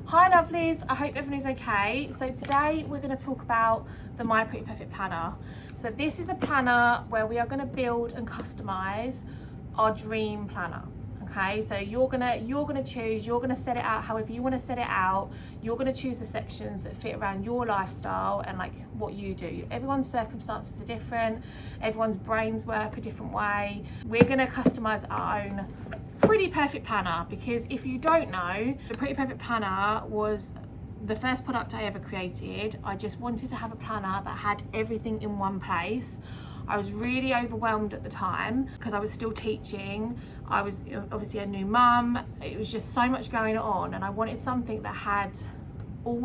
Hi lovelies, I hope everyone is okay. So today we're going to talk about the My Pretty Perfect Planner. So this is a planner where we are going to build and customize our dream planner. Okay, so you're gonna choose, you're gonna set it out however you want to set it out. You're gonna choose the sections that fit around your lifestyle and like what you do. Everyone's circumstances are different, everyone's brains work a different way. We're gonna customize our own Pretty Perfect Planner, because if you don't know, the Pretty Perfect Planner was the first product I ever created. I just wanted to have a planner that had everything in one place. I was really overwhelmed at the time because I was still teaching. I was obviously a new mum. It was just so much going on, and I wanted something that had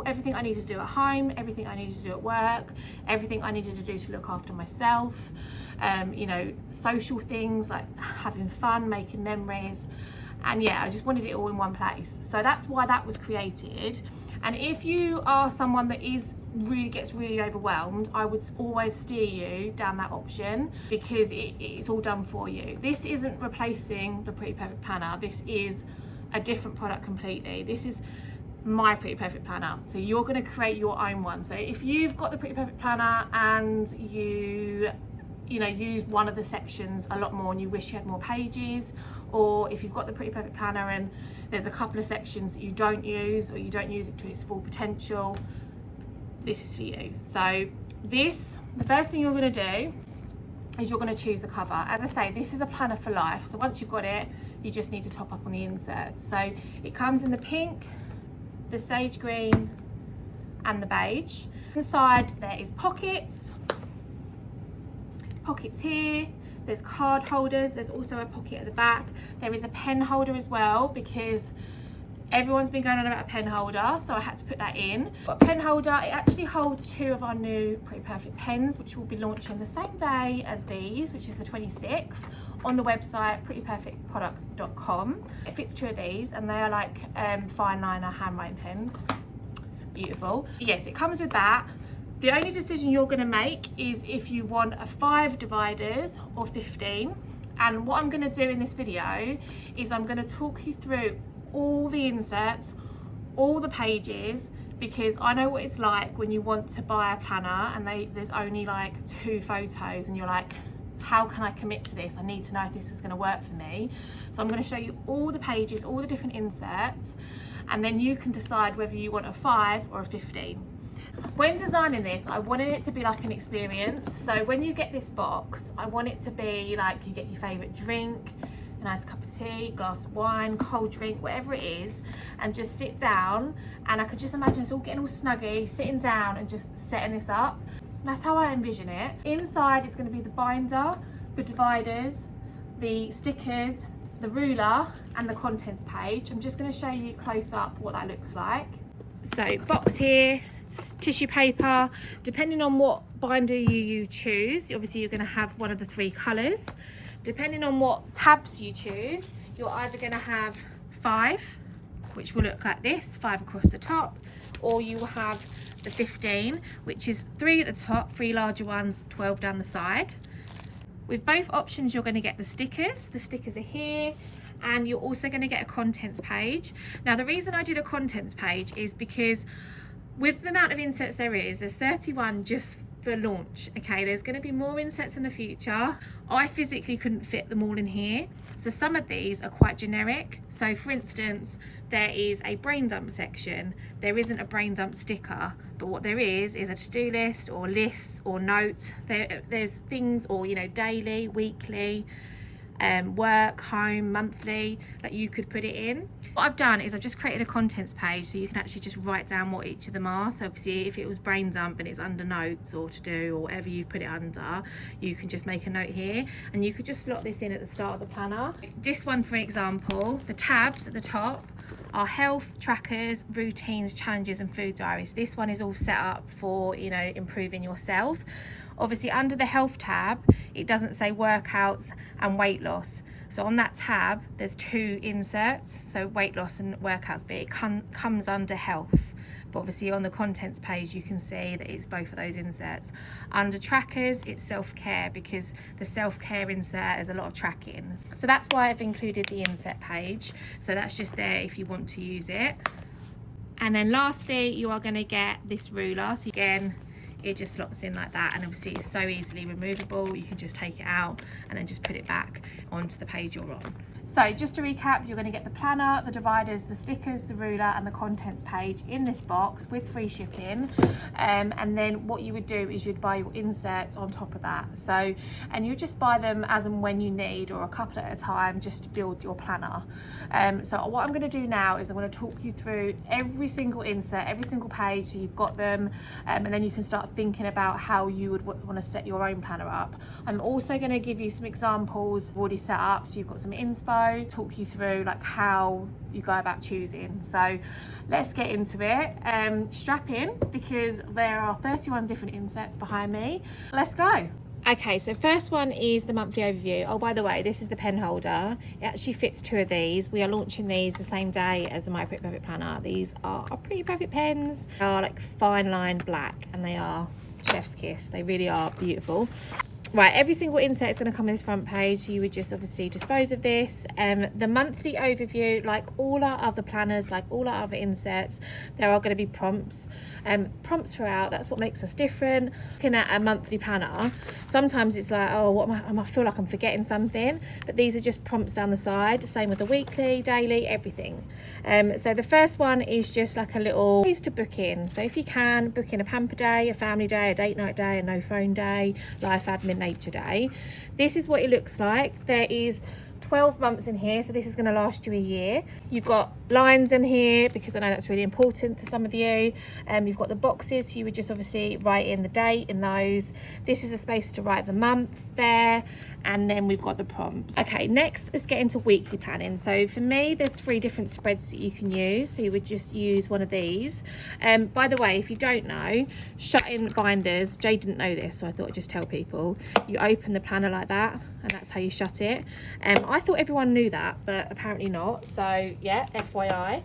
everything I needed to do at home, everything I needed to do at work, everything I needed to do to look after myself, social things like having fun, making memories. And yeah, I just wanted it all in one place. So that's why that was created. And if you are someone that gets really overwhelmed, I would always steer you down that option, because it's all done for you. This isn't replacing the Pretty Perfect Planner. This is a different product completely. This is My Pretty Perfect Planner. So you're going to create your own one. So if you've got the Pretty Perfect Planner and you use one of the sections a lot more and you wish you had more pages, or if you've got the Pretty Perfect Planner and there's a couple of sections that you don't use, or you don't use it to its full potential, this is for you. So the first thing you're going to do is you're going to choose the cover. As I say, this is a planner for life. So once you've got it, you just need to top up on the inserts. So it comes in the pink, the sage green and the beige. Inside there is pockets here, there's card holders, there's also a pocket at the back. There is a pen holder as well, because everyone's been going on about a pen holder, so I had to put that in. But pen holder, it actually holds 2 of our new Pretty Perfect pens, which will be launching the same day as these, which is the 26th, on the website prettyperfectproducts.com. It fits 2 of these, and they are like fine liner handwriting pens. Beautiful. Yes, it comes with that. The only decision you're going to make is if you want a 5 dividers or 15. And what I'm going to do in this video is I'm going to talk you through all the inserts, all the pages, because I know what it's like when you want to buy a planner and there's only like 2 photos and you're like, how can I commit to this? I need to know if this is going to work for me. So I'm going to show you all the pages, all the different inserts, and then you can decide whether you want a 5 or a 15. When designing this, I wanted it to be like an experience. So when you get this box, I want it to be like you get your favourite drink, a nice cup of tea, glass of wine, cold drink, whatever it is, and just sit down. And I could just imagine us all getting all snuggy, sitting down and just setting this up. That's how I envision it. Inside is going to be the binder, the dividers, the stickers, the ruler and the contents page. I'm just going to show you close up what that looks like. So box here, tissue paper, depending on what binder you choose, obviously you're going to have one of the 3 colours. Depending on what tabs you choose, you're either going to have 5, which will look like this, 5 across the top, or you will have the 15, which is 3 at the top, 3 larger ones, 12 down the side. With both options, you're going to get the stickers. The stickers are here, and you're also going to get a contents page. Now, the reason I did a contents page is because with the amount of inserts there's 31 just for launch. Okay, there's going to be more inserts in the future. I physically couldn't fit them all in here, so some of these are quite generic. So for instance, there is a brain dump section. There isn't a brain dump sticker, but what there is a to-do list or lists or notes. There's things, or daily, weekly, work, home, monthly, that you could put it in. What I've done is I've just created a contents page, so you can actually just write down what each of them are. So obviously if it was brain dump and it's under notes or to do or whatever you put it under, you can just make a note here, and you could just slot this in at the start of the planner. This one, for example, the tabs at the top are health, trackers, routines, challenges and food diaries. This one is all set up for improving yourself. Obviously under the health tab, it doesn't say workouts and weight loss. So on that tab, there's 2 inserts, so weight loss and workouts, but it comes under health. But obviously on the contents page, you can see that it's both of those inserts. Under trackers, it's self-care, because the self-care insert has a lot of tracking. So that's why I've included the insert page. So that's just there if you want to use it. And then lastly, you are going to get this ruler. So again, it just slots in like that, and obviously it's so easily removable. You can just take it out and then just put it back onto the page you're on. So just to recap, you're going to get the planner, the dividers, the stickers, the ruler and the contents page in this box with free shipping. And then what you would do is you'd buy your inserts on top of that. So, and you just buy them as and when you need, or a couple at a time, just to build your planner. So what I'm going to do now is I'm going to talk you through every single insert, every single page, so you've got them, and then you can start thinking about how you would want to set your own planner up. I'm also going to give you some examples already set up, so you've got some inspo, talk you through like how you go about choosing. So let's get into it. Strap in, because there are 31 different inserts behind me. Let's go. Okay, so first one is the monthly overview. Oh, by the way, this is the pen holder. It actually fits 2 of these. We are launching these the same day as the My Pretty Perfect Planner. These are Pretty Perfect pens. They are like fine lined black, and they are chef's kiss. They really are beautiful. Right, every single insert is going to come in this front page, so you would just obviously dispose of this. The monthly overview, like all our other planners, like all our other inserts, there are going to be prompts. Prompts throughout, that's what makes us different. Looking at a monthly planner, sometimes it's like, oh, what am I feel like I'm forgetting something, but these are just prompts down the side. Same with the weekly, daily, everything. So the first one is just like a little place to book in. So if you can, book in a pamper day, a family day, a date night day, a no phone day, life admin nature day. This is what it looks like. There is 12 months in here, so this is going to last you a year. You've got lines in here because I know that's really important to some of you. You've got the boxes, so you would just obviously write in the date in those. This is a space to write the month there, and then we've got the prompts. Okay, next let's get into weekly planning. So for me, there's 3 different spreads that you can use, so you would just use one of these. By the way, if you don't know, shut-in binders, Jay didn't know this, so I thought I'd just tell people. You open the planner like that, and that's how you shut it. I thought everyone knew that, but apparently not. So yeah, FYI.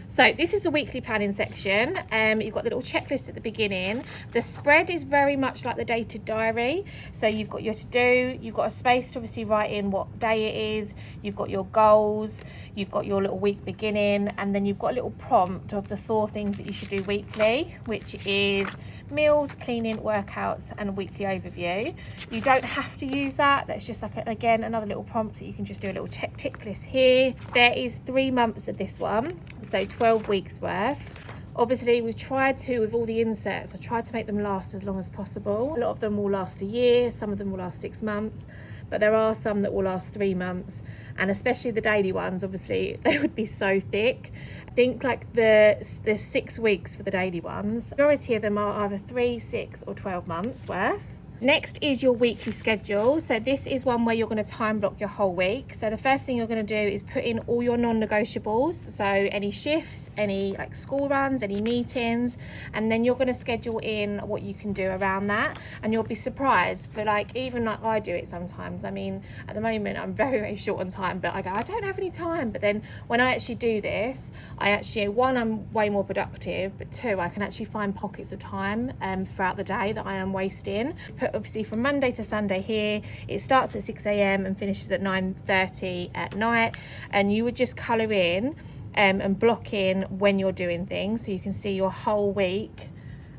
So this is the weekly planning section. You've got the little checklist at the beginning. The spread is very much like the dated diary. So you've got your to-do, you've got a space to obviously write in what day it is, you've got your goals, you've got your little week beginning, and then you've got a little prompt of the 4 things that you should do weekly, which is meals, cleaning, workouts, and a weekly overview. You don't have to use that. That's just like, again, another little prompt that you can just do a little tick list here. There is 3 months of this one, so 12 weeks worth. Obviously, we've tried to, with all the inserts, I tried to make them last as long as possible. A lot of them will last a year, some of them will last 6 months, but there are some that will last 3 months, and especially the daily ones, obviously, they would be so thick. I think like there's 6 weeks for the daily ones. The majority of them are either 3, 6 or 12 months worth. Next is your weekly schedule. So this is one where you're going to time block your whole week. So the first thing you're going to do is put in all your non-negotiables. So any shifts, any like school runs, any meetings, and then you're going to schedule in what you can do around that. And you'll be surprised, for like, even like I do it sometimes. I mean, at the moment I'm very, very short on time, but I go, I don't have any time. But then when I actually do this, I actually, 1, I'm way more productive, but 2, I can actually find pockets of time throughout the day that I am wasting. Obviously from Monday to Sunday here, it starts at 6 AM and finishes at 9:30 at night, and you would just colour in and block in when you're doing things, so you can see your whole week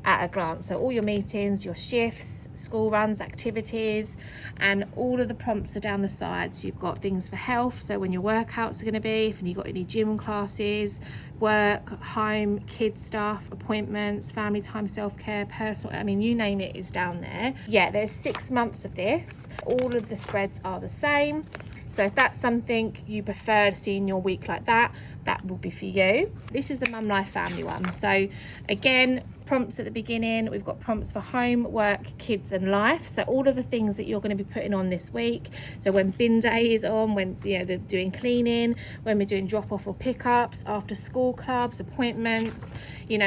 at a glance. So all your meetings, your shifts, school runs, activities, and all of the prompts are down the side. So you've got things for health, so when your workouts are going to be, if you've got any gym classes, work, home, kids stuff, appointments, family time, self-care, personal, I mean, you name it is down there. Yeah, there's 6 months of this. All of the spreads are the same. So if that's something you prefer to see in your week like that, that will be for you. This is the Mum Life Family one. So again, prompts at the beginning. We've got prompts for home, work, kids and life. So all of the things that you're going to be putting on this week. So when bin day is on, when they're doing cleaning, when we're doing drop off or pickups, after school clubs, appointments,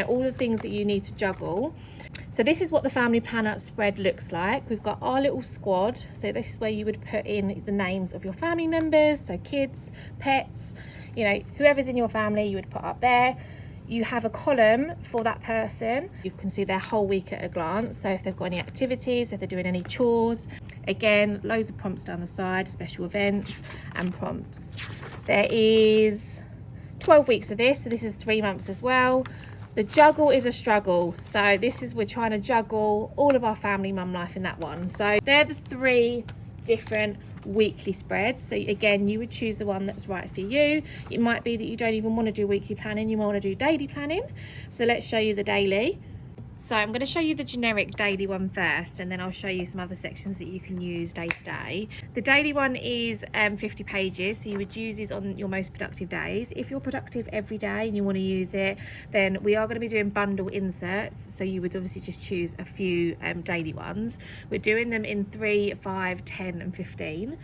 all the things that you need to juggle. So this is what the family planner spread looks like. We've got our little squad. So this is where you would put in the names of your family members. So kids, pets, whoever's in your family, you would put up there. You have a column for that person. You can see their whole week at a glance. So if they've got any activities, if they're doing any chores, again, loads of prompts down the side, special events and prompts. There is 12 weeks of this, so this is 3 months as well. The juggle is a struggle, so we're trying to juggle all of our family mum life in that one. So they're the 3 different weekly spreads. So again, you would choose the one that's right for you. It might be that you don't even want to do weekly planning, you might want to do daily planning. So let's show you the daily. So I'm going to show you the generic daily one first, and then I'll show you some other sections that you can use day to day. The daily one is 50 pages, so you would use these on your most productive days. If you're productive every day and you want to use it, then we are going to be doing bundle inserts, so you would obviously just choose a few daily ones. We're doing them in 3, 5, 10 and 15.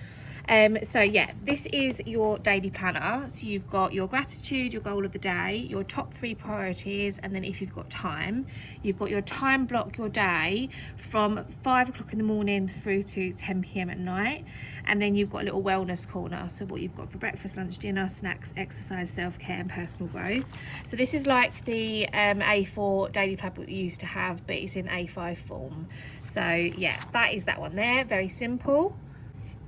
So yeah, this is your daily planner. So you've got your gratitude, your goal of the day, your top 3 priorities, and then if you've got time, you've got your time block your day from 5 o'clock in the morning through to 10 p.m. at night. And then you've got a little wellness corner. So what you've got for breakfast, lunch, dinner, snacks, exercise, self-care and personal growth. So this is like the A4 daily planner that we used to have, but it's in A5 form. So yeah, that is that one there, very simple.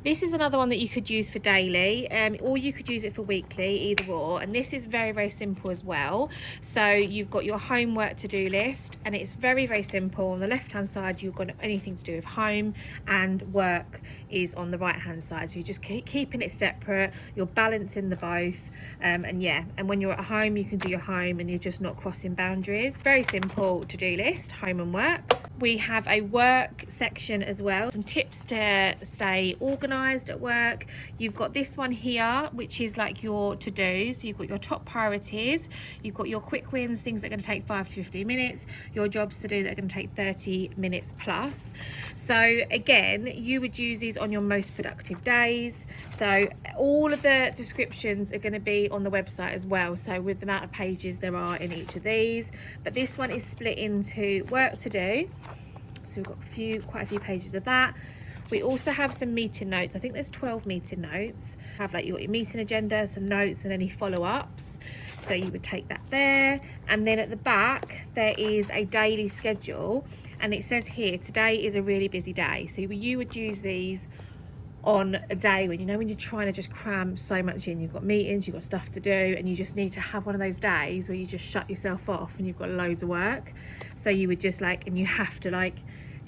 This is another one that you could use for daily, or you could use it for weekly, either or. And this is very, very simple as well. So you've got your homework to-do list, and it's very, very simple. On the left-hand side, you've got anything to do with home, and work is on the right-hand side. So you're just keeping it separate. You're balancing the both. And yeah, and when you're at home, you can do your home, and you're just not crossing boundaries. Very simple to-do list, home and work. We have a work section as well, some tips to stay organised at work. You've got this one here, which is like your to-do. So you've got your top priorities, you've got your quick wins, things that are going to take 5 to 15 minutes, your jobs to do that are going to take 30 minutes plus. So again, you would use these on your most productive days. So all of the descriptions are going to be on the website as well, so with the amount of pages there are in each of these. But this one is split into work to do, so we've got quite a few pages of that. We also have some meeting notes. I think there's 12 meeting notes. Have like your meeting agenda, some notes and any follow-ups. So you would take that there. And then at the back, there is a daily schedule. And it says here, today is a really busy day. So you would use these on a day when when you're trying to just cram so much in. You've got meetings, you've got stuff to do, and you just need to have one of those days where you just shut yourself off and you've got loads of work. So you would just and you have to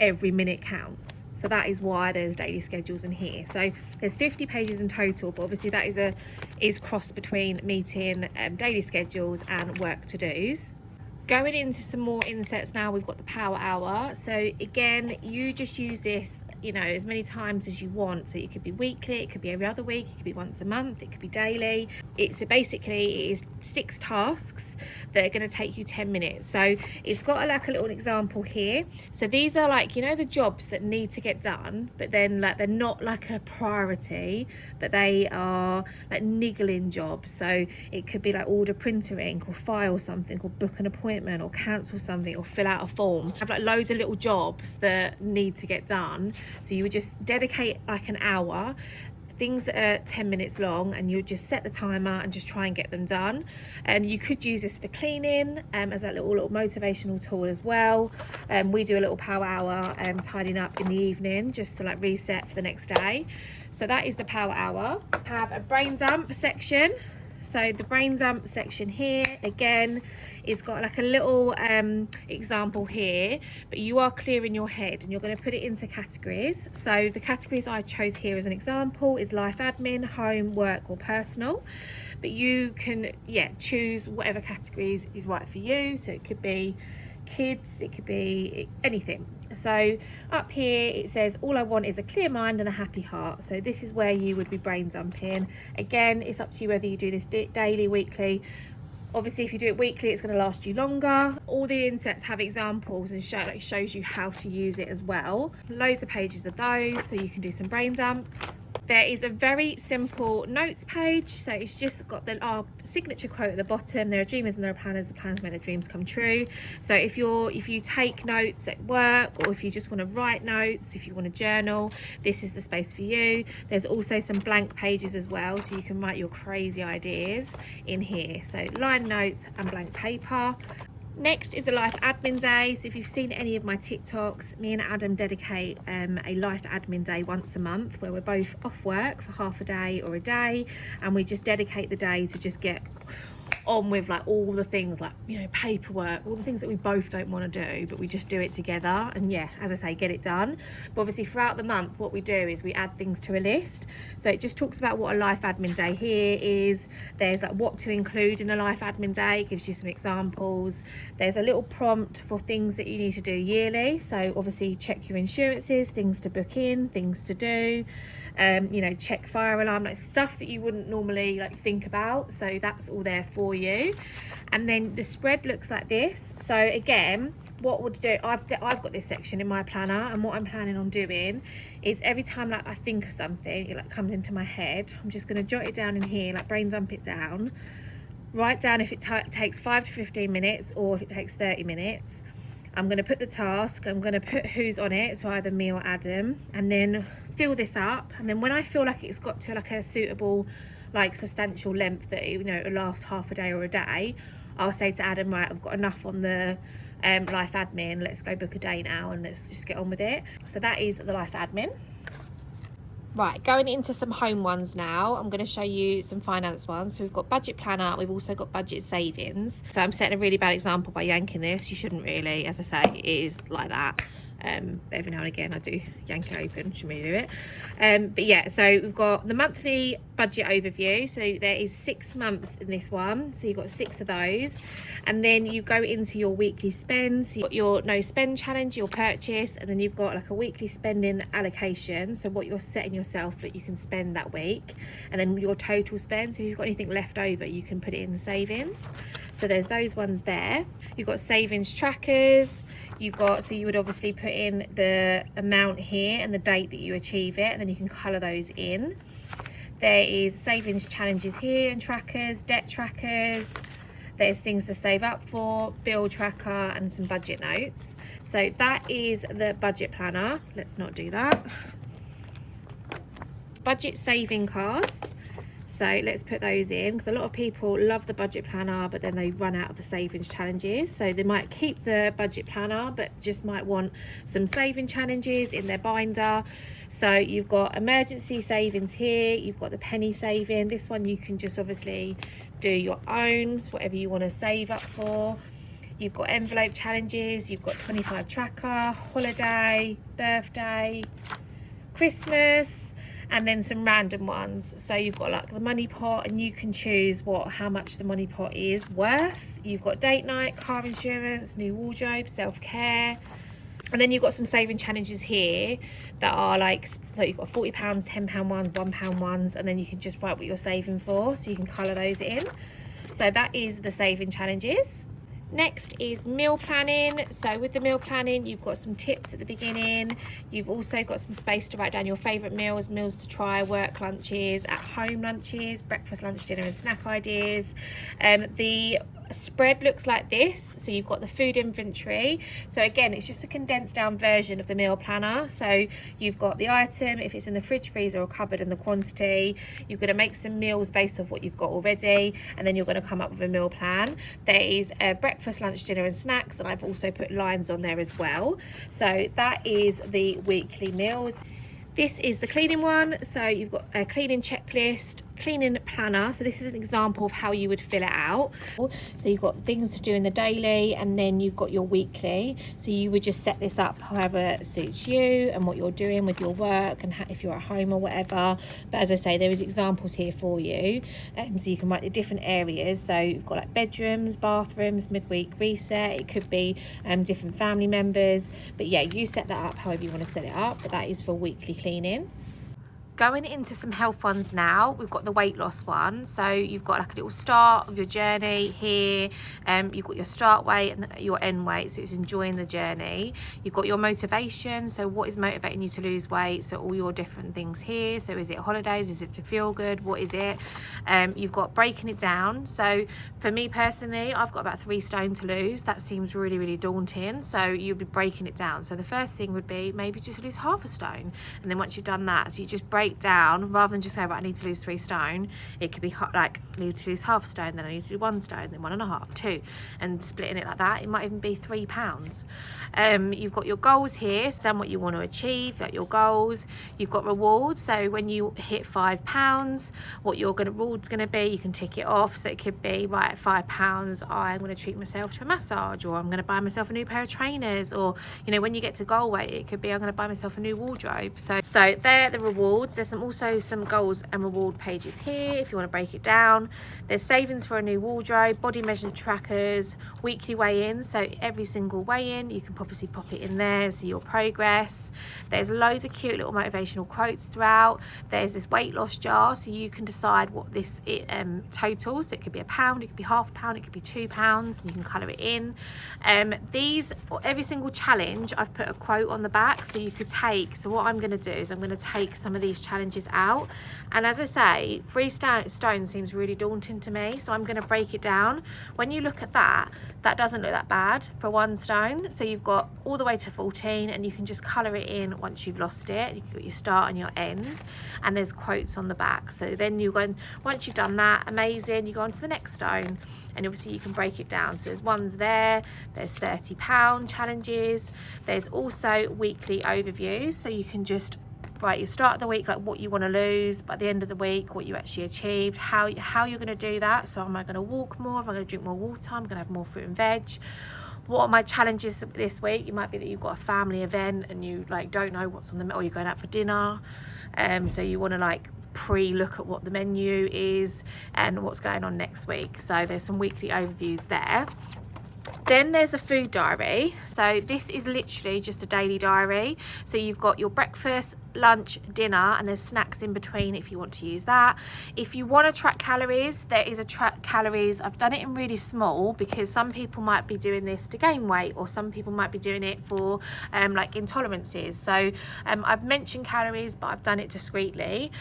every minute counts. So that is why there's daily schedules in here. So there's 50 pages in total, but obviously that is crossed between meeting, daily schedules and work to-dos. Going into some more inserts now, we've got the power hour. So again, you just use this as many times as you want. So it could be weekly, it could be every other week, it could be once a month, it could be daily. Basically it is 6 tasks that are going to take you 10 minutes. So it's got a little example here. So these are the jobs that need to get done, but then they're not a priority, but they are niggling jobs. So it could be order printer ink, or file something, or book an appointment, or cancel something, or fill out a form. Have loads of little jobs that need to get done. So you would just dedicate an hour, things that are 10 minutes long, and you just set the timer and just try and get them done. And you could use this for cleaning, as a little motivational tool as well. We do a little power hour tidying up in the evening, just to reset for the next day. So that is the power hour. Have a brain dump section. So the brain dump section here, again, is got a little example here, but you are clearing your head and you're going to put it into categories. So the categories I chose here as an example is life admin, home, work or personal. But you can, choose whatever categories is right for you. So it could be kids, it could be anything. So up here it says all I want is a clear mind and a happy heart. So this is where you would be brain dumping. Again, it's up to you whether you do this daily, weekly. Obviously if you do it weekly, it's going to last you longer. All the inserts have examples and shows you how to use it as well. Loads of pages of those, so you can do some brain dumps. There is a very simple notes page, so it's just got our signature quote at the bottom. There are dreamers and there are planners. The planners make their dreams come true. So if you take notes at work, or if you just want to write notes, if you want to journal, this is the space for you. There's also some blank pages as well, so you can write your crazy ideas in here. So line notes and blank paper. Next is a life admin day. So if you've seen any of my TikToks, me and Adam dedicate a life admin day once a month, where we're both off work for half a day or a day, and we just dedicate the day to just get on with like all the things like, you know, paperwork, all the things that we both don't want to do, but we just do it together and, yeah, as I say, get it done. But obviously throughout the month what we do is we add things to a list. So it just talks about what a life admin day here is. There's like what to include in a life admin day. It gives you some examples. There's a little prompt for things that you need to do yearly. So obviously check your insurances, things to book in, things to do, you know, check fire alarm, like stuff that you wouldn't normally like think about. So that's all there for you. And then the spread looks like this. So again, what would do, I've got this section in my planner, and what I'm planning on doing is every time like I think of something, it like comes into my head, I'm just going to jot it down in here, like brain dump it down, write down if it takes 5 to 15 minutes or if it takes 30 minutes. I'm going to put the task, I'm going to put who's on it, so either me or Adam, and then fill this up. And then when I feel like it's got to like a suitable, like substantial length that, you know, it'll last half a day or a day, I'll say to Adam, right, I've got enough on the life admin, let's go book a day now and let's just get on with it. So that is the life admin. Right, going into some home ones now, I'm going to show you some finance ones. So we've got budget planner, we've also got budget savings. So I'm setting a really bad example by yanking this. You shouldn't really, as I say, it is like that. Every now and again I do yank it open, shouldn't really do it. But yeah, so we've got the monthly budget overview. So there is 6 months in this one, so you've got 6 of those, and then you go into your weekly spend. So you've got your no spend challenge, your purchase, and then you've got like a weekly spending allocation, so what you're setting yourself that you can spend that week, and then your total spend. So if you've got anything left over, you can put it in the savings. So there's those ones there. You've got savings trackers, you've got, so you would obviously put in the amount here and the date that you achieve it, and then you can colour those in. There is savings challenges here and trackers, debt trackers, there's things to save up for, bill tracker, and some budget notes. So that is the budget planner. Let's not do that. Budget saving cards. So let's put those in, because a lot of people love the budget planner but then they run out of the savings challenges. So they might keep the budget planner but just might want some saving challenges in their binder. So you've got emergency savings here, you've got the penny saving. This one you can just obviously do your own, whatever you want to save up for. You've got envelope challenges, you've got 25 tracker, holiday, birthday, Christmas, and then some random ones. So you've got like the money pot, and you can choose how much the money pot is worth. You've got date night, car insurance, new wardrobe, self-care. And then you've got some saving challenges here that are like, so you've got £40, £10 ones, £1 ones, and then you can just write what you're saving for, so you can colour those in. So that is the saving challenges. Next is meal planning. So with the meal planning, you've got some tips at the beginning. You've also got some space to write down your favourite meals, meals to try, work lunches, at home lunches, breakfast, lunch, dinner and snack ideas. The spread looks like this. So you've got the food inventory. So again, it's just a condensed down version of the meal planner. So you've got the item, if it's in the fridge, freezer or cupboard, and the quantity. You're going to make some meals based off what you've got already, and then you're going to come up with a meal plan. There is a breakfast, lunch, dinner and snacks, and I've also put lines on there as well. So that is the weekly meals. This is the cleaning one. So you've got a cleaning checklist, cleaning planner. So this is an example of how you would fill it out. So you've got things to do in the daily, and then you've got your weekly. So you would just set this up however suits you and what you're doing with your work, and if you're at home or whatever. But as I say, there is examples here for you, so you can write the different areas. So you've got like bedrooms, bathrooms, midweek reset. It could be different family members, but yeah, you set that up however you want to set it up. But that is for weekly cleaning. Going into some health ones now, we've got the weight loss one. So you've got like a little start of your journey here. You've got your start weight and your end weight, so it's enjoying the journey. You've got your motivation, so what is motivating you to lose weight, so all your different things here. So is it holidays, is it to feel good, what is it? You've got breaking it down. So for me personally, I've got about 3 stone to lose. That seems really, really daunting. So you'll be breaking it down. So the first thing would be maybe just lose half a stone, and then once you've done that, so you just break break down, rather than just say, right, I need to lose 3 stone, it could be like, I need to lose half a stone, then I need to do 1 stone, then 1.5, 2, and splitting it like that. It might even be £3. You've got your goals here, so what you want to achieve, like your goals. You've got rewards, so when you hit £5, what your reward's going to be, you can tick it off. So it could be, right, at £5, I'm going to treat myself to a massage, or I'm going to buy myself a new pair of trainers, or, you know, when you get to goal weight, it could be, I'm going to buy myself a new wardrobe. So they're the rewards. There's also some goals and reward pages here if you want to break it down. There's savings for a new wardrobe, body measurement trackers, weekly weigh-ins, so every single weigh-in you can obviously pop it in there, see your progress. There's loads of cute little motivational quotes throughout. There's this weight loss jar, so you can decide what this totals. So it could be £1, it could be £0.5, it could be £2, and you can colour it in. Every single challenge, I've put a quote on the back, so you could take. So what I'm going to do is I'm going to take some of these challenges out, and as I say, 3 stone seems really daunting to me, so I'm going to break it down. When you look at that doesn't look that bad for 1 stone. So you've got all the way to 14, and you can just colour it in once you've lost it. You've got your start and your end, and there's quotes on the back. So then you go, once you've done that, amazing, you go on to the next stone, and obviously you can break it down. So there's ones there's £30 challenges. There's also weekly overviews, so you can just write your start of the week, like what you want to lose, by the end of the week, what you actually achieved, how you're going to do that. So am I going to walk more? Am I going to drink more water? I'm going to have more fruit and veg. What are my challenges this week? It might be that you've got a family event and you like don't know what's on the, or you're going out for dinner, so you want to like pre-look at what the menu is and what's going on next week. So there's some weekly overviews there. Then there's a food diary. So this is literally just a daily diary. So you've got your breakfast, lunch, dinner, and there's snacks in between if you want to use that. If you want to track calories, there is a track calories. I've done it in really small because some people might be doing this to gain weight, or some people might be doing it for like intolerances. So I've mentioned calories, but I've done it discreetly.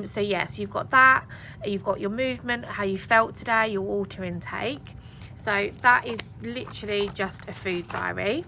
So yes, you've got that. You've got your movement, how you felt today, your water intake. So that is literally just a food diary.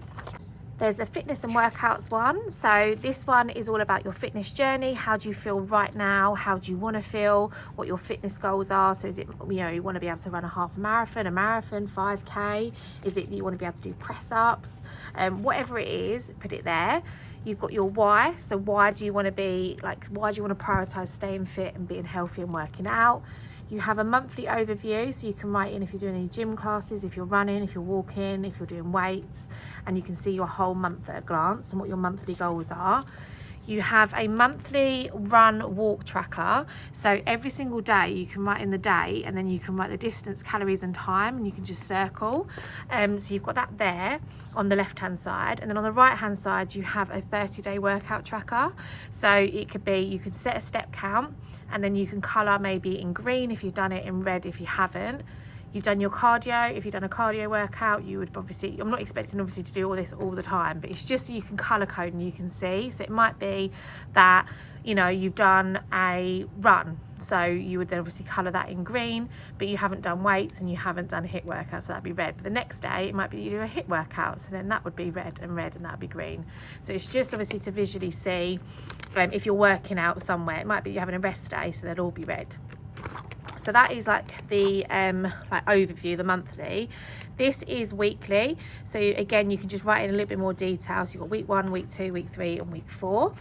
There's a fitness and workouts one. So this one is all about your fitness journey. How do you feel right now? How do you want to feel? What your fitness goals are. So is it, you know, you want to be able to run a half marathon, 5K? Is it that you want to be able to do press ups? Whatever it is, put it there. You've got your why. So why do you want to be like, why do you want to prioritize staying fit and being healthy and working out? You have a monthly overview, so you can write in if you're doing any gym classes, if you're running, if you're walking, if you're doing weights, and you can see your whole month at a glance and what your monthly goals are. You have a monthly run walk tracker, so every single day you can write in the day, and then you can write the distance, calories and time, and you can just circle. So you've got that there on the left hand side, and then on the right hand side you have a 30-day workout tracker. So it could be, you could set a step count, and then you can colour maybe in green if you've done it, in red if you haven't. You've done your cardio. If you've done a cardio workout, you would obviously, I'm not expecting obviously to do all this all the time, but it's just so you can colour code and you can see. So it might be that, you know, you've done a run, so you would then obviously colour that in green, but you haven't done weights and you haven't done a HIIT workout, so that'd be red. But the next day it might be you do a HIIT workout, so then that would be red, and that'd be green. So it's just obviously to visually see if you're working out somewhere. It might be you're having a rest day, so they'll all be red. So that is like the like overview, the monthly. This is weekly. So again, you can just write in a little bit more detail. So you've got week 1, week 2, week 3, and week 4.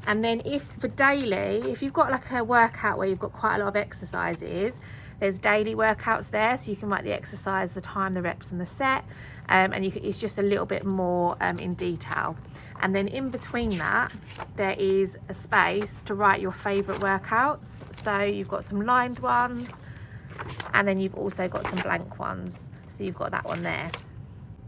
And then if for daily, if you've got like a workout where you've got quite a lot of exercises, there's daily workouts there. So you can write the exercise, the time, the reps, and the set. And it's just a little bit more in detail. And then in between that, there is a space to write your favourite workouts. So you've got some lined ones, and then you've also got some blank ones. So you've got that one there.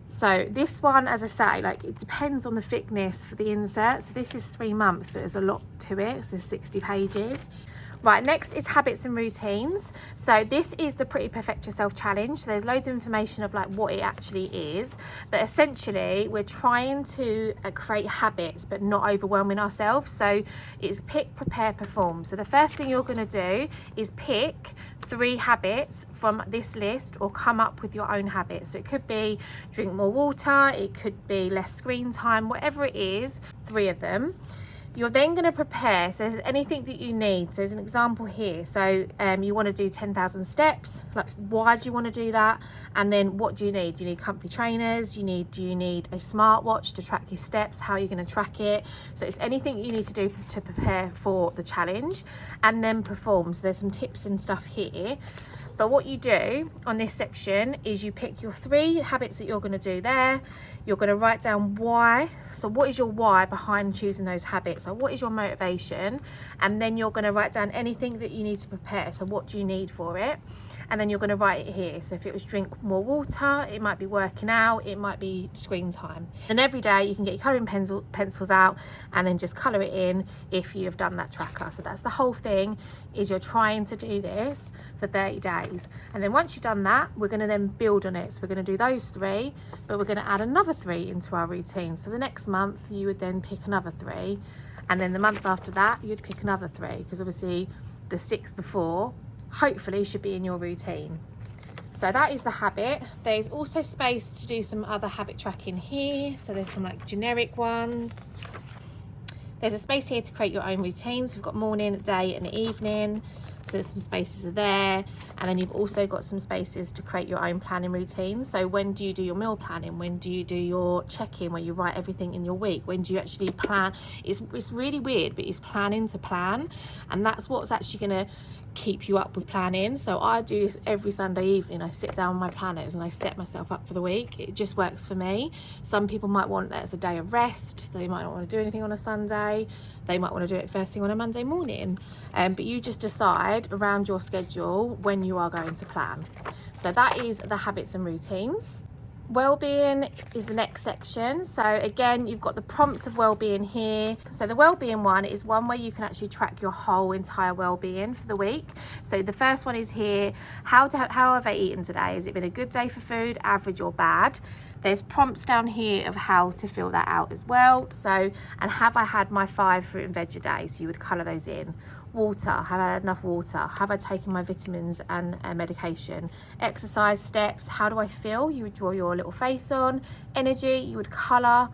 So this one, as I say, like it depends on the thickness for the insert. So this is 3 months, but there's a lot to it. So there's 60 pages. Right, next is habits and routines. So this is the Pretty Perfect Yourself challenge. So there's loads of information of like what it actually is, but essentially we're trying to create habits but not overwhelming ourselves. So it's pick, prepare, perform. So the first thing you're going to do is pick 3 habits from this list, or come up with your own habits. So it could be drink more water, it could be less screen time, whatever it is, 3 of them. You're then going to prepare, so there's anything that you need. So there's an example here. So you want to do 10,000 steps. Like, why do you want to do that? And then what do you need? Do you need comfy trainers? Do you need a smartwatch to track your steps? How are you going to track it? So it's anything you need to do to prepare for the challenge, and then perform. So there's some tips and stuff here. But what you do on this section is you pick your 3 habits that you're going to do there. You're going to write down why. So what is your why behind choosing those habits? So what is your motivation? And then you're going to write down anything that you need to prepare. So what do you need for it? And then you're going to write it here. So if it was drink more water, it might be working out, it might be screen time. And every day you can get your colouring pencils out and then just colour it in if you have done that tracker. So that's the whole thing, is you're trying to do this for 30 days. And then once you've done that, we're going to then build on it. So we're going to do those 3, but we're going to add another 3 into our routine. So the next month you would then pick another 3. And then the month after that, you'd pick another 3, because obviously the 6 before hopefully should be in your routine. So that is the habit. There's also space to do some other habit tracking here. So there's some like generic ones. There's a space here to create your own routines. We've got morning, day and evening. So there's some spaces there. And then you've also got some spaces to create your own planning routine. So when do you do your meal planning? When do you do your check-in, where you write everything in your week? When do you actually plan? It's really weird, but it's planning to plan. And that's what's actually going to keep you up with planning. So I do this every Sunday evening. I sit down with my planners and I set myself up for the week. It just works for me. Some people might want that as a day of rest. They might not want to do anything on a Sunday. They might want to do it first thing on a Monday morning. But you just decide around your schedule when you are going to plan. So that is the habits and routines. Wellbeing is the next section. So again, you've got the prompts of wellbeing here. So the wellbeing one is one where you can actually track your whole entire wellbeing for the week. So the first one is here: how have I eaten today? Has it been a good day for food, average or bad? There's prompts down here of how to fill that out as well. So, and have I had my 5 fruit and veg a day? So you would colour those in. Water, have I had enough water? Have I taken my vitamins and medication? Exercise, steps, how do I feel? You would draw your little face on. Energy, you would colour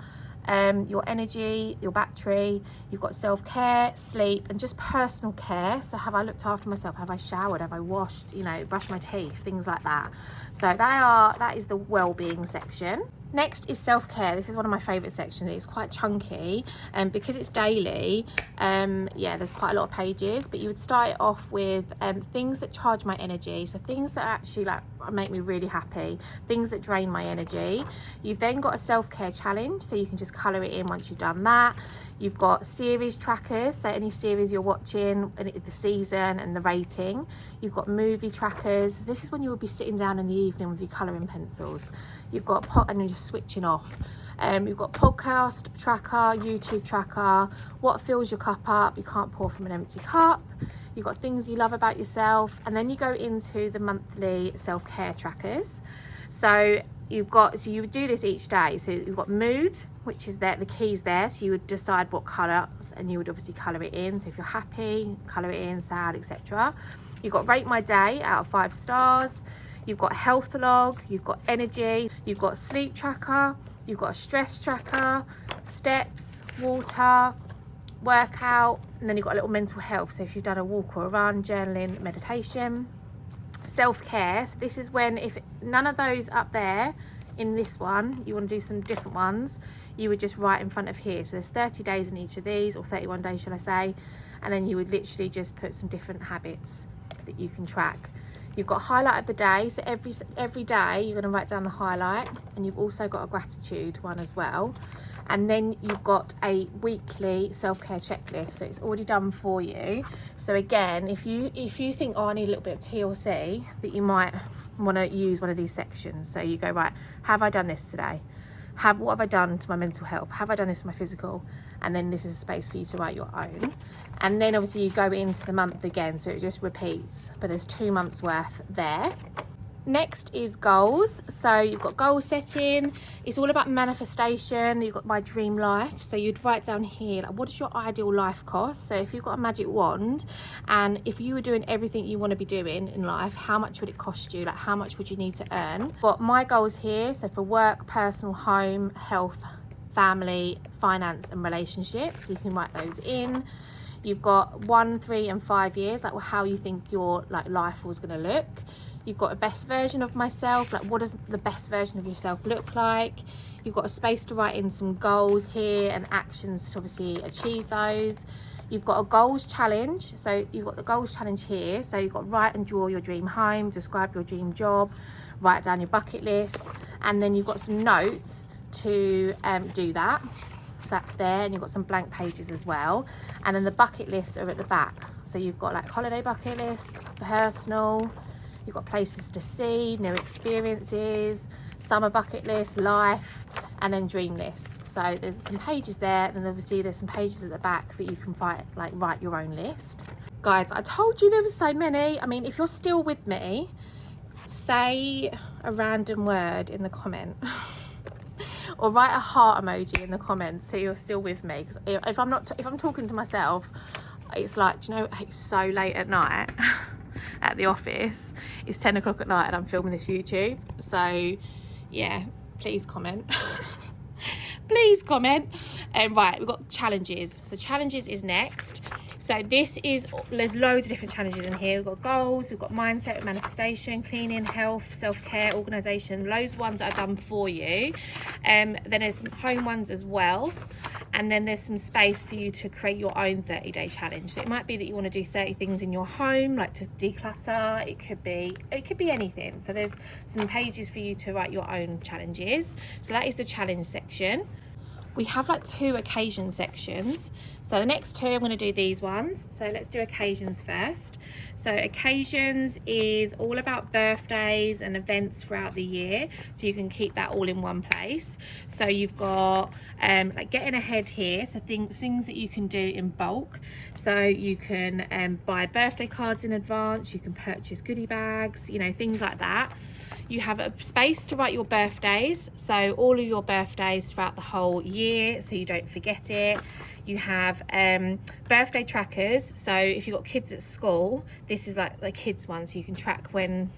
your energy, your battery. You've got self-care, sleep, and just personal care. So have I looked after myself? Have I showered? Have I washed, brushed my teeth? Things like that. So that is the well-being section. Next is self-care. This is one of my favourite sections. It's quite chunky, and because it's daily, there's quite a lot of pages, but you would start it off with things that charge my energy. So things that actually make me really happy, things that drain my energy. You've then got a self-care challenge, so you can just colour it in once you've done that. You've got series trackers, so any series you're watching, and the season and the rating. You've got movie trackers. This is when you would be sitting down in the evening with your colouring pencils. You've got and you're just switching off. You've got podcast tracker, YouTube tracker, what fills your cup up. You can't pour from an empty cup. You've got things you love about yourself, and then you go into the monthly self-care trackers. So you would do this each day. So you've got mood, which is the keys there. So you would decide what colours, and you would obviously colour it in. So if you're happy, colour it in, sad, etc. You've got rate my day out of 5 stars. You've got health log, you've got energy, you've got sleep tracker, you've got a stress tracker, steps, water, workout, and then you've got a little mental health. So if you've done a walk or a run, journaling, meditation. Self-care, so this is when, if none of those up there in this one, you want to do some different ones, you would just write in front of here. So there's 30 days in each of these, or 31 days should I say, and then you would literally just put some different habits that you can track. You've got highlight of the day, so every day you're going to write down the highlight, and you've also got a gratitude one as well. And then you've got a weekly self-care checklist, so it's already done for you. So again, if you think, oh, I need a little bit of TLC, that you might want to use one of these sections. So you go, right, have I done this today? What have I done to my mental health? Have I done this to my physical? And then this is a space for you to write your own. And then obviously you go into the month again, so it just repeats, but there's 2 months worth there. Next is goals. So you've got goal setting. It's all about manifestation. You've got my dream life. So you'd write down here, like, what does your ideal life cost? So if you've got a magic wand, and if you were doing everything you want to be doing in life, how much would it cost you? Like, how much would you need to earn? Got my goals here. So for work, personal, home, health, family, finance and relationships. So you can write those in. You've got 1, 3 and 5 years, like how you think your life was going to look. You've got a best version of myself, like what does the best version of yourself look like. You've got a space to write in some goals here and actions to obviously achieve those. You've got a goals challenge, so you've got the goals challenge here. So you've got write and draw your dream home, describe your dream job, write down your bucket list, and then you've got some notes to do that. So that's there, and you've got some blank pages as well. And then the bucket lists are at the back. So you've got like holiday bucket lists, personal, you've got places to see, new experiences, summer bucket list, life, and then dream lists. So there's some pages there, and then obviously there's some pages at the back that you can write your own list. Guys, I told you there were so many. I mean, if you're still with me, say a random word in the comment. Or write a heart emoji in the comments so you're still with me. Because if I'm talking to myself, it's like, do you know, it's so late at night at the office. It's 10 o'clock at night and I'm filming this YouTube. So yeah, please comment. Please comment. Right, we've got challenges. So challenges is next. So there's loads of different challenges in here. We've got goals, we've got mindset, manifestation, cleaning, health, self-care, organisation, loads of ones that I've done for you. Then there's some home ones as well. And then there's some space for you to create your own 30-day challenge. So it might be that you want to do 30 things in your home, like to declutter. It could be anything. So there's some pages for you to write your own challenges. So that is the challenge section. We have like 2 occasion sections. So the next 2, I'm going to do these ones. So let's do occasions first. So occasions is all about birthdays and events throughout the year. So you can keep that all in one place. So you've got like getting ahead here. So things that you can do in bulk. So you can buy birthday cards in advance. You can purchase goodie bags, you know, things like that. You have a space to write your birthdays, so all of your birthdays throughout the whole year, so you don't forget it. You have birthday trackers, so if you've got kids at school, this is like the kids one, so you can track when,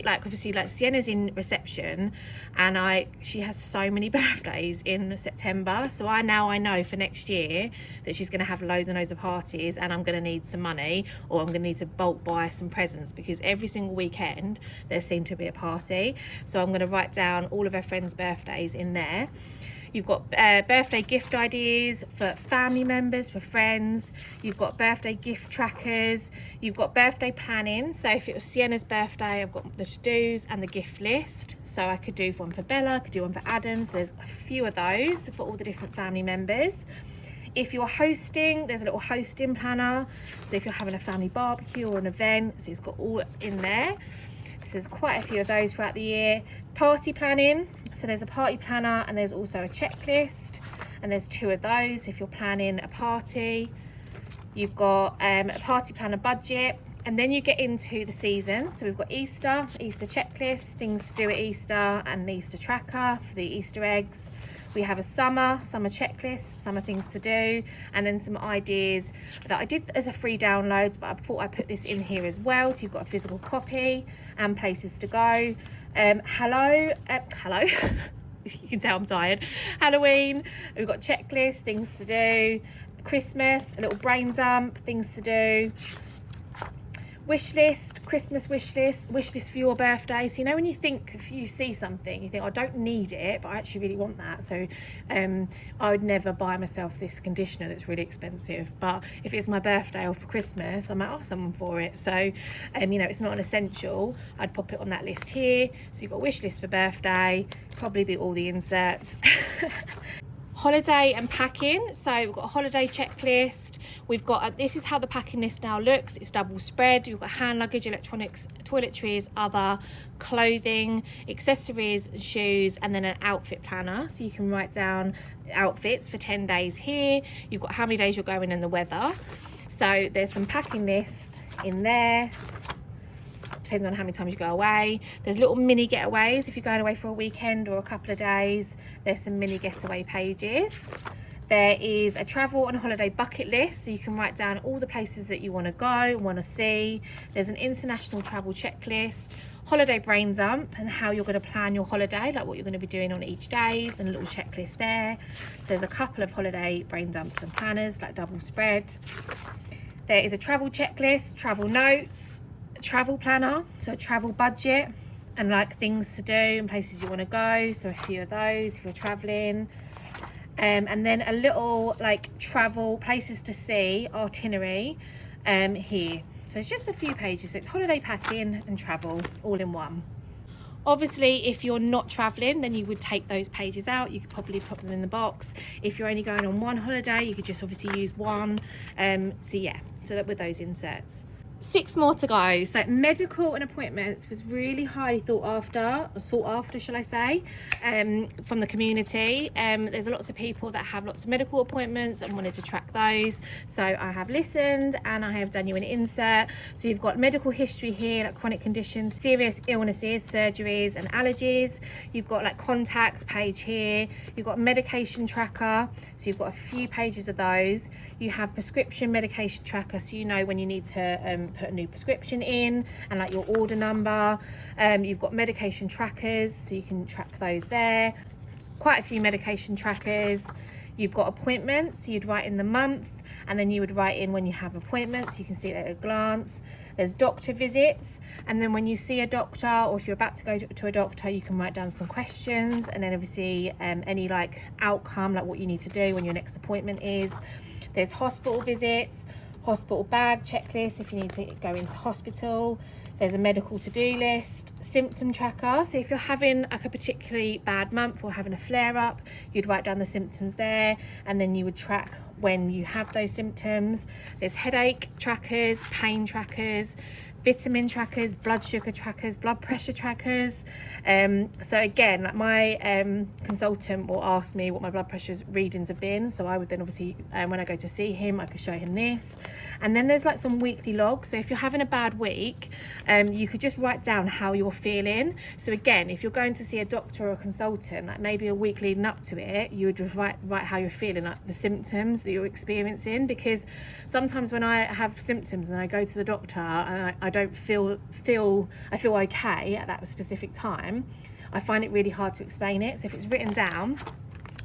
like obviously like Sienna's in reception and she has so many birthdays in September, so I know for next year that she's going to have loads and loads of parties and I'm going to need some money, or I'm going to need to bulk buy some presents, because every single weekend there seems to be a party. So I'm going to write down all of her friends' birthdays in there. You've got birthday gift ideas for family members, for friends. You've got birthday gift trackers. You've got birthday planning. So if it was Sienna's birthday, I've got the to-dos and the gift list. So I could do one for Bella, I could do one for Adam. So there's a few of those for all the different family members. If you're hosting, there's a little hosting planner. So if you're having a family barbecue or an event, so it's got all in there. So there's quite a few of those throughout the year. Party planning, so there's a party planner and there's also a checklist, and there's 2 of those if you're planning a party. You've got a party planner budget, and then you get into the seasons. So we've got Easter checklist, things to do at Easter, and an Easter tracker for the Easter eggs. We have a summer checklist, summer things to do, and then some ideas that I did as a free download, but I thought I'd put this in here as well, so you've got a physical copy and places to go. Hello, you can tell I'm tired. Halloween, we've got checklists, things to do. Christmas, a little brain dump, things to do. Wish list, Christmas wish list for your birthday. So you know when you think, if you see something, you think, I don't need it, but I actually really want that. So I would never buy myself this conditioner that's really expensive. But if it's my birthday or for Christmas, I might ask someone for it. So, you know, it's not an essential. I'd pop it on that list here. So you've got wish list for birthday, probably be all the inserts. Holiday and packing. So we've got a holiday checklist. We've got this is how the packing list now looks. It's double spread. You've got hand luggage, electronics, toiletries, other, clothing, accessories, shoes, and then an outfit planner. So you can write down outfits for 10 days here. You've got how many days you're going and the weather. So there's some packing lists in there. Depending on how many times you go away. There's little mini getaways if you're going away for a weekend or a couple of days. There's some mini getaway pages. There is a travel and holiday bucket list, so you can write down all the places that you want to go and want to see. There's an international travel checklist, holiday brain dump and how you're going to plan your holiday, like what you're going to be doing on each days, and a little checklist there. So there's a couple of holiday brain dumps and planners, like double spread. There is a travel checklist, travel notes, travel planner, so a travel budget, and like things to do and places you want to go. So a few of those if you're traveling. And then a little like travel places to see itinerary here. So it's just a few pages. So it's holiday packing and travel all in one. Obviously, if you're not traveling, then you would take those pages out. You could probably put them in the box. If you're only going on one holiday, you could just obviously use one. So yeah, so that with those inserts. 6 more to go. So medical and appointments was really highly sought after, shall I say, from the community. There's lots of people that have lots of medical appointments and wanted to track those. So I have listened and I have done you an insert. So you've got medical history here, like chronic conditions, serious illnesses, surgeries and allergies. You've got like contacts page here. You've got medication tracker. So you've got a few pages of those. You have prescription medication tracker, so you know when you need to put a new prescription in, and like your order number. You've got medication trackers, so you can track those there. Quite a few medication trackers. You've got appointments, so you'd write in the month, and then you would write in when you have appointments, so you can see it at a glance. There's doctor visits, and then when you see a doctor, or if you're about to go to a doctor, you can write down some questions, and then obviously any like outcome, like what you need to do when your next appointment is. There's hospital visits, hospital bag checklist if you need to go into hospital. There's a medical to-do list, symptom tracker. So if you're having like a particularly bad month or having a flare-up, you'd write down the symptoms there, and then you would track when you have those symptoms. There's headache trackers, pain trackers, vitamin trackers, blood sugar trackers, blood pressure trackers. So again, like my consultant will ask me what my blood pressure readings have been, so I would then obviously when I go to see him, I could show him this. And then there's like some weekly logs. So if you're having a bad week, you could just write down how you're feeling. So again, if you're going to see a doctor or a consultant, like maybe a week leading up to it, you would just write how you're feeling, like the symptoms that you're experiencing. Because sometimes when I have symptoms and I go to the doctor and I don't feel okay at that specific time, I find it really hard to explain it. So if it's written down,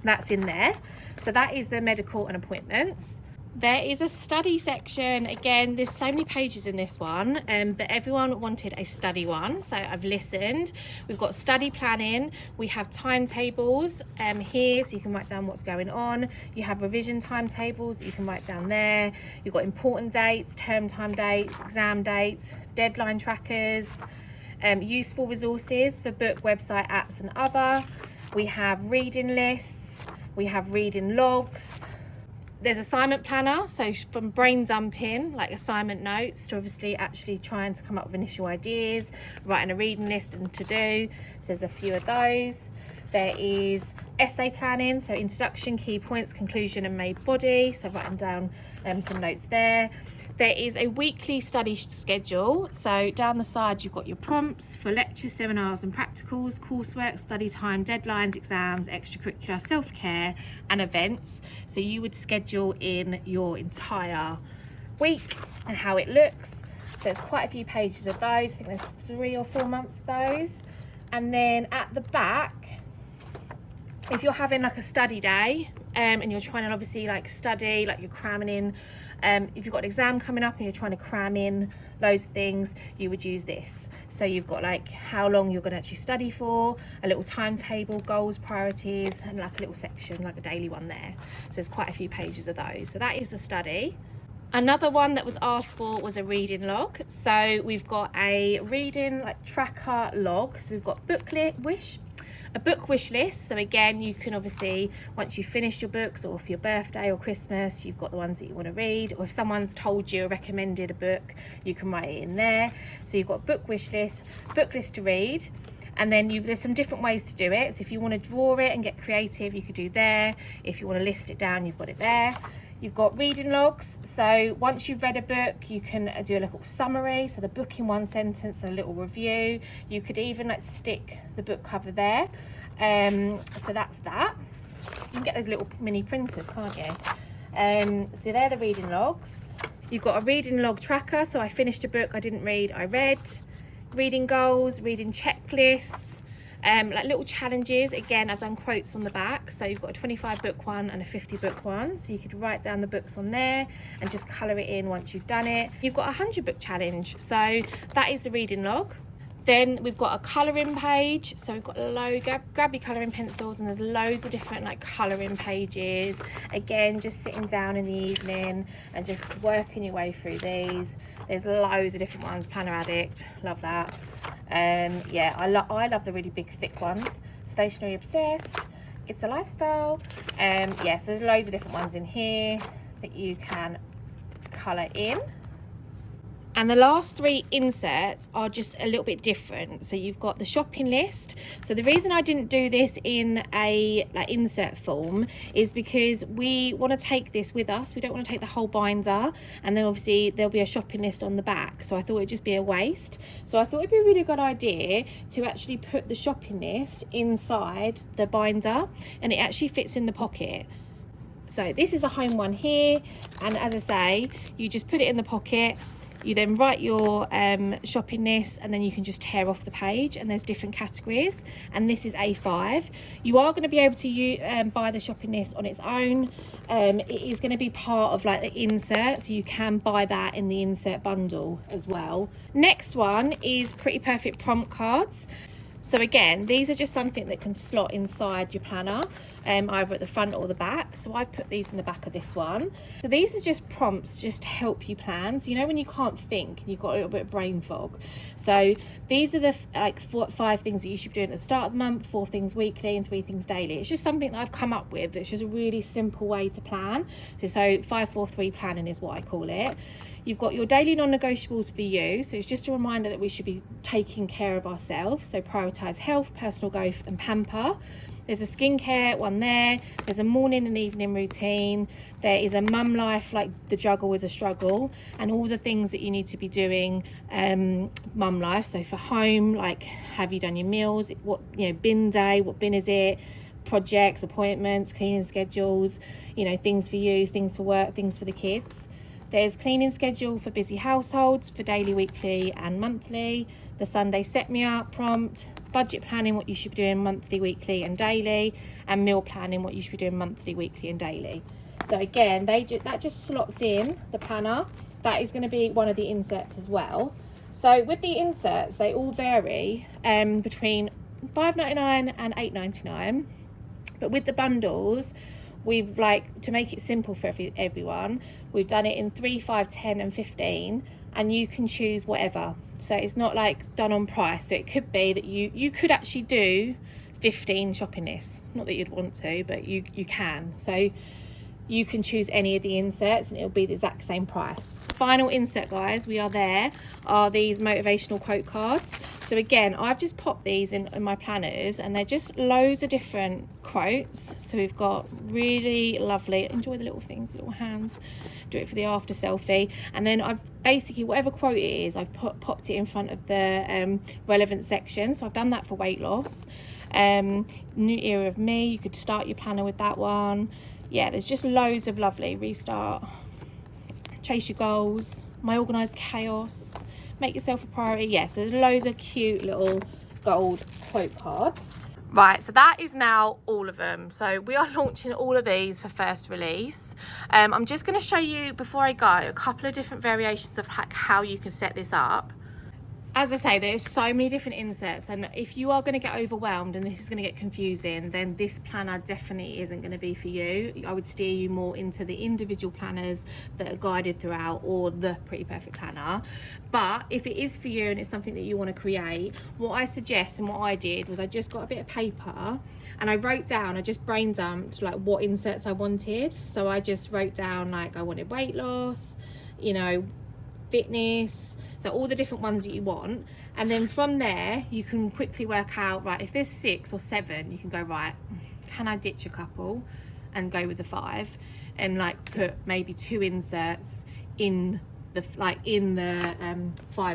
that's in there. So that is the medical and appointments. There is a study section. Again, there's so many pages in this one, but everyone wanted a study one, so I've listened. We've got study planning, we have timetables here, so you can write down what's going on. You have revision timetables that you can write down there. You've got important dates, term time dates, exam dates, deadline trackers, useful resources for book, website, apps and other. We have reading lists, we have reading logs. There's assignment planner, so from brain dumping, like assignment notes, to obviously actually trying to come up with initial ideas, writing a reading list and to do. So there's a few of those. There is essay planning, so introduction, key points, conclusion and main body, so writing down some notes there. There is a weekly study schedule, so down the side you've got your prompts for lectures, seminars and practicals, coursework, study time, deadlines, exams, extracurricular, self-care and events. So you would schedule in your entire week and how it looks. So there's quite a few pages of those. I think there's 3 or 4 months of those. And then at the back, if you're having like a study day and you're trying to obviously like study, like you're cramming in, if you've got an exam coming up and you're trying to cram in loads of things, you would use this. So you've got like how long you're going to actually study for, a little timetable, goals, priorities, and like a little section, like a daily one there. So there's quite a few pages of those. So that is the study. Another one that was asked for was a reading log. So we've got a reading like tracker log. So we've got a book wish list. So again, you can obviously, once you've finished your books, or for your birthday or Christmas, you've got the ones that you want to read, or if someone's told you or recommended a book, you can write it in there. So you've got book wish list, book list to read. And then there's some different ways to do it. So if you want to draw it and get creative, you could do there. If you want to list it down, you've got it there. You've got reading logs. So once you've read a book, you can do a little summary. So the book in one sentence, a little review. You could even like stick the book cover there. So that's that. You can get those little mini printers, can't you? So they're the reading logs. You've got a reading log tracker. So I finished a book I didn't read, I read. reading goals, reading checklists, like little challenges. Again, I've done quotes on the back, so you've got a 25 book one and a 50 book one, so you could write down the books on there and just colour it in once you've done it. You've got a 100 book challenge, so that is the reading log. Then we've got a colouring page, so we've got grab your colouring pencils, and there's loads of different like colouring pages. Again, just sitting down in the evening and just working your way through these. There's loads of different ones. Planner Addict, love that. Yeah, I love the really big thick ones. Stationery Obsessed, It's a Lifestyle. Yes, there's loads of different ones in here that you can colour in. And the last three inserts are just a little bit different. So you've got the shopping list. So the reason I didn't do this in a insert form is because we want to take this with us. We don't want to take the whole binder, and then obviously there'll be a shopping list on the back. So I thought it'd just be a waste. So I thought it'd be a really good idea to actually put the shopping list inside the binder, and it actually fits in the pocket. So this is a home one here, and as I say, you just put it in the pocket. You then write your shopping list, and then you can just tear off the page, and there's different categories, and this is A5. You are going to be able to buy the shopping list on its own. It is going to be part of like the insert, so you can buy that in the insert bundle as well. Next one is Pretty Perfect prompt cards. So again, these are just something that can slot inside your planner, either at the front or the back. So I put these in the back of this one. So these are just prompts just to help you plan. So you know when you can't think and you've got a little bit of brain fog. So these are the 5 things that you should be doing at the start of the month, 4 things weekly and 3 things daily. It's just something that I've come up with. It's just a really simple way to plan. So 5-4-3 planning is what I call it. You've got your daily non-negotiables for you. So it's just a reminder that we should be taking care of ourselves. So prioritise health, personal growth and pamper. There's a skincare one there. There's a morning and evening routine. There is a mum life, like the juggle is a struggle, and all the things that you need to be doing mum life. So for home, like have you done your meals? What, bin day, what bin is it? Projects, appointments, cleaning schedules, things for you, things for work, things for the kids. There's cleaning schedule for busy households for daily, weekly and monthly. The Sunday set me up prompt, budget planning, what you should be doing monthly, weekly and daily, and meal planning, what you should be doing monthly, weekly and daily. So again, that just slots in the planner. That is going to be one of the inserts as well. So with the inserts, they all vary between $5.99 and $8.99. But with the bundles, we've to make it simple for everyone, we've done it in 3, 5, 10 and 15, and you can choose whatever. So it's not done on price. So it could be that you could actually do 15 shopping lists. Not that you'd want to, but you can. So you can choose any of the inserts and it'll be the exact same price. Final insert, guys, we are there, are these motivational quote cards. So again, I've just popped these in my planners, and they're just loads of different quotes. So we've got really lovely, enjoy the little things, little hands, do it for the after selfie. And then I've basically, whatever quote it is, I've popped it in front of the relevant section. So I've done that for weight loss. New era of me, you could start your planner with that one. Yeah, there's just loads of lovely. Restart, chase your goals, my organised chaos, make yourself a priority. Yes, there's loads of cute little gold quote cards. Right, so that is now all of them. So we are launching all of these for first release. I'm just going to show you, before I go, a couple of different variations of how you can set this up. As I say, there's so many different inserts, and if you are going to get overwhelmed and this is going to get confusing, then this planner definitely isn't going to be for you. I would steer you more into the individual planners that are guided throughout, or the Pretty Perfect planner. But if it is for you and it's something that you want to create, what I suggest and what I did was I just got a bit of paper and I wrote down, I just brain dumped what inserts I wanted. So I just wrote down I wanted weight loss, fitness, so all the different ones that you want, and then from there you can quickly work out, right, if there's 6 or 7, you can go, right, can I ditch a couple and go with the 5 and put maybe 2 inserts in the 5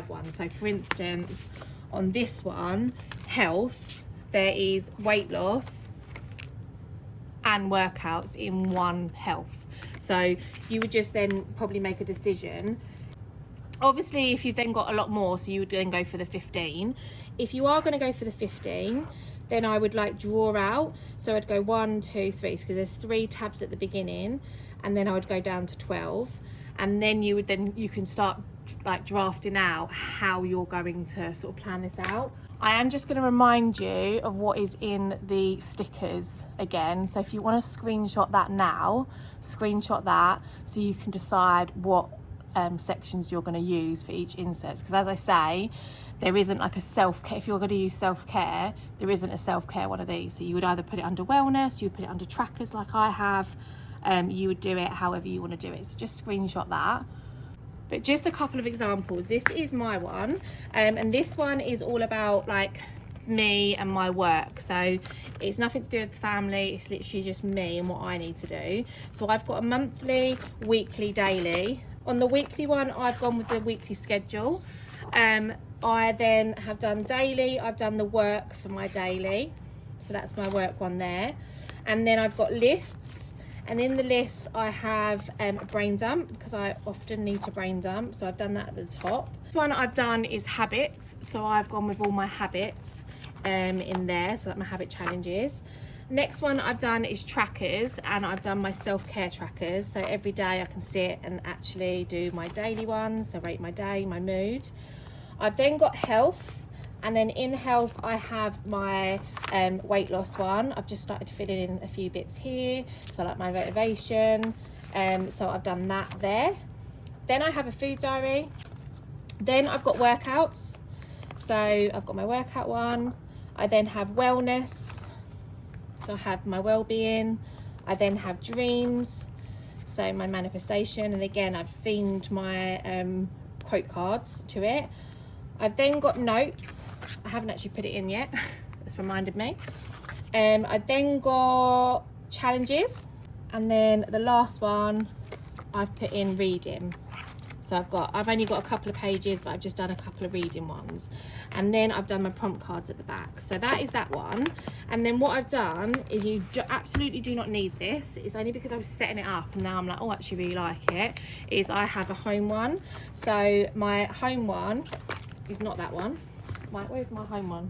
one. So for instance, on this one, health, there is weight loss and workouts in one health. So you would just then probably make a decision. Obviously, if you've then got a lot more, so you would then go for the 15. If you are going to go for the 15, then I would like draw out. So I'd go 1, 2, 3, because there's 3 tabs at the beginning, and then I would go down to 12, and then you can start like drafting out how you're going to sort of plan this out. I am just going to remind you of what is in the stickers again. So if you want to screenshot that now, screenshot that so you can decide what sections you're going to use for each insert, because as I say, there isn't like a self-care. If you're going to use self-care, there isn't a self-care one of these. So you would either put it under wellness, you would put it under trackers like I have, you would do it however you want to do it. So just screenshot that. But just a couple of examples. This is my one, and this one is all about like me and my work. So it's nothing to do with the family, it's literally just me and what I need to do. So I've got a monthly, weekly, daily. On the weekly one, I've gone with the weekly schedule. I then have done daily, I've done the work for my daily. So that's my work one there. And then I've got lists. And in the lists, I have a brain dump, because I often need to brain dump. So I've done that at the top. This one I've done is habits. So I've gone with all my habits in there. So like my habit challenges. Next one I've done is trackers, and I've done my self-care trackers. So every day I can sit and actually do my daily ones. So rate my day, my mood. I've then got health. And then in health, I have my weight loss one. I've just started filling in a few bits here. So like my motivation. So I've done that there. Then I have a food diary. Then I've got workouts. So I've got my workout one. I then have wellness. So I have my well-being. I then have dreams. So my manifestation. And again, I've themed my quote cards to it. I've then got notes. I haven't actually put it in yet. It's reminded me. I've then got challenges. And then the last one, I've put in reading. So I've only got a couple of pages, but I've just done a couple of reading ones. And then I've done my prompt cards at the back. So that is that one. And then what I've done is absolutely do not need this. It's only because I was setting it up and now I'm like, oh, I actually really like it. Is I have a home one. So my home one is not that one. Right, where's my home one?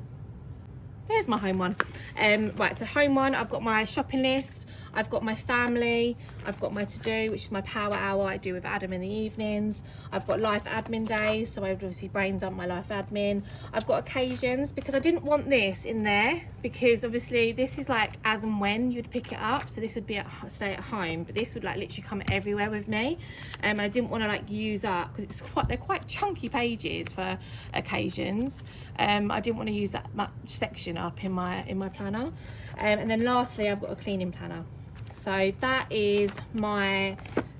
There's my home one. Right, so home one, I've got my shopping list, I've got my family, I've got my to-do, which is my power hour I do with Adam in the evenings. I've got life admin days, so I would obviously brain dump my life admin. I've got occasions, because I didn't want this in there, because obviously this is like as and when you'd pick it up. So this would be stay at home, but this would like literally come everywhere with me. And I didn't want to like use up, because they're quite chunky pages for occasions. I didn't want to use that much section up in my planner. And then lastly, I've got a cleaning planner. So that is my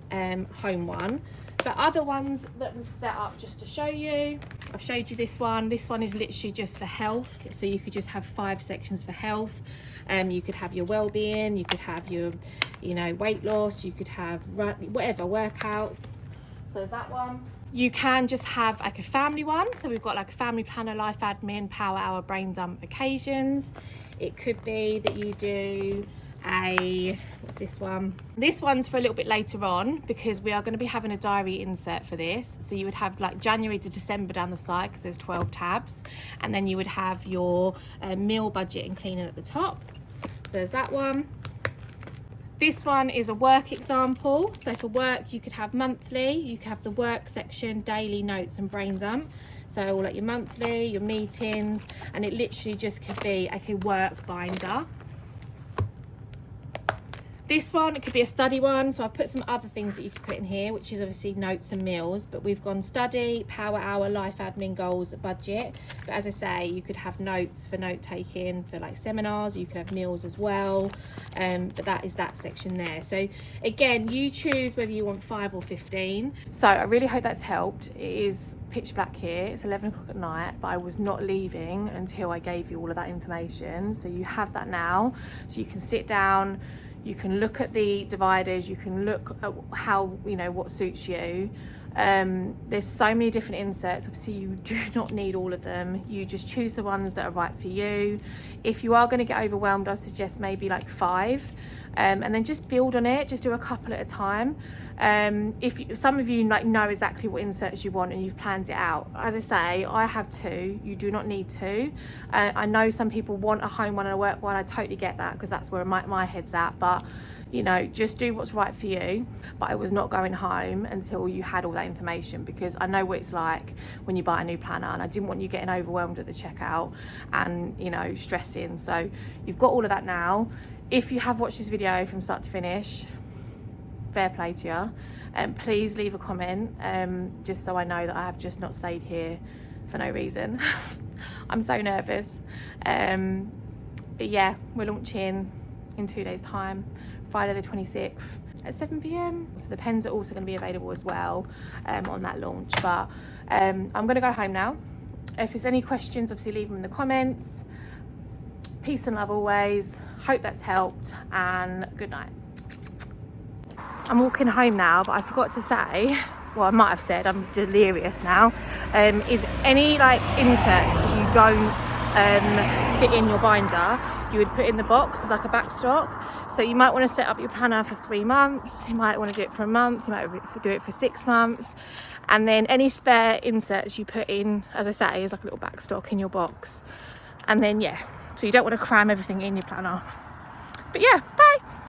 home one. But other ones that we've set up just to show you, I've showed you this one. This one is literally just for health. So you could just have 5 sections for health. You could have your well-being, you could have your, weight loss, you could have whatever, workouts. So there's that one. You can just have like a family one. So we've got like a family planner, life admin, power hour, brain dump, occasions. It could be that you do what's this one? This one's for a little bit later on, because we are going to be having a diary insert for this. So you would have like January to December down the side, because there's 12 tabs. And then you would have your meal budget and cleaning at the top. So there's that one. This one is a work example. So for work, you could have monthly, you could have the work section, daily, notes and brain dump. So all like your monthly, your meetings, and it literally just could be like a work binder. This one, it could be a study one. So I've put some other things that you could put in here, which is obviously notes and meals, but we've gone study, power hour, life admin, goals, budget. But as I say, you could have notes for note taking for like seminars, you could have meals as well. But that is that section there. So again, you choose whether you want 5 or 15. So I really hope that's helped. It is pitch black here, it's 11 o'clock at night, but I was not leaving until I gave you all of that information. So you have that now, so you can sit down, you can look at the dividers, you can look at how, what suits you. There's so many different inserts. Obviously you do not need all of them. You just choose the ones that are right for you. If you are going to get overwhelmed, I suggest maybe like 5, and then just build on it. Just do a couple at a time. Some of you like know exactly what inserts you want and you've planned it out. As I say, I have 2. You do not need 2. I know some people want a home one and a work one. I totally get that, because that's where my head's at, but you know, just do what's right for you. But I was not going home until you had all that information, because I know what it's like when you buy a new planner, and I didn't want you getting overwhelmed at the checkout and, you know, stressing. So you've got all of that now. If you have watched this video from start to finish, fair play to you, and please leave a comment, just so I know that I have just not stayed here for no reason. I'm so nervous, but yeah, we're launching in 2 days time, Friday the 26th at 7 p.m. So the pens are also going to be available as well on that launch. But I'm going to go home now. If there's any questions, obviously leave them in the comments. Peace and love always. Hope that's helped, and good night. I'm walking home now, but I forgot to say, well, I might have said, I'm delirious now, is any like inserts that you don't fit in your binder, you would put in the box as like a backstock. So you might want to set up your planner for 3 months, you might want to do it for a month, you might do it for 6 months, and then any spare inserts you put in, as I say, is like a little backstock in your box. And then yeah, so you don't want to cram everything in your planner. But yeah, bye.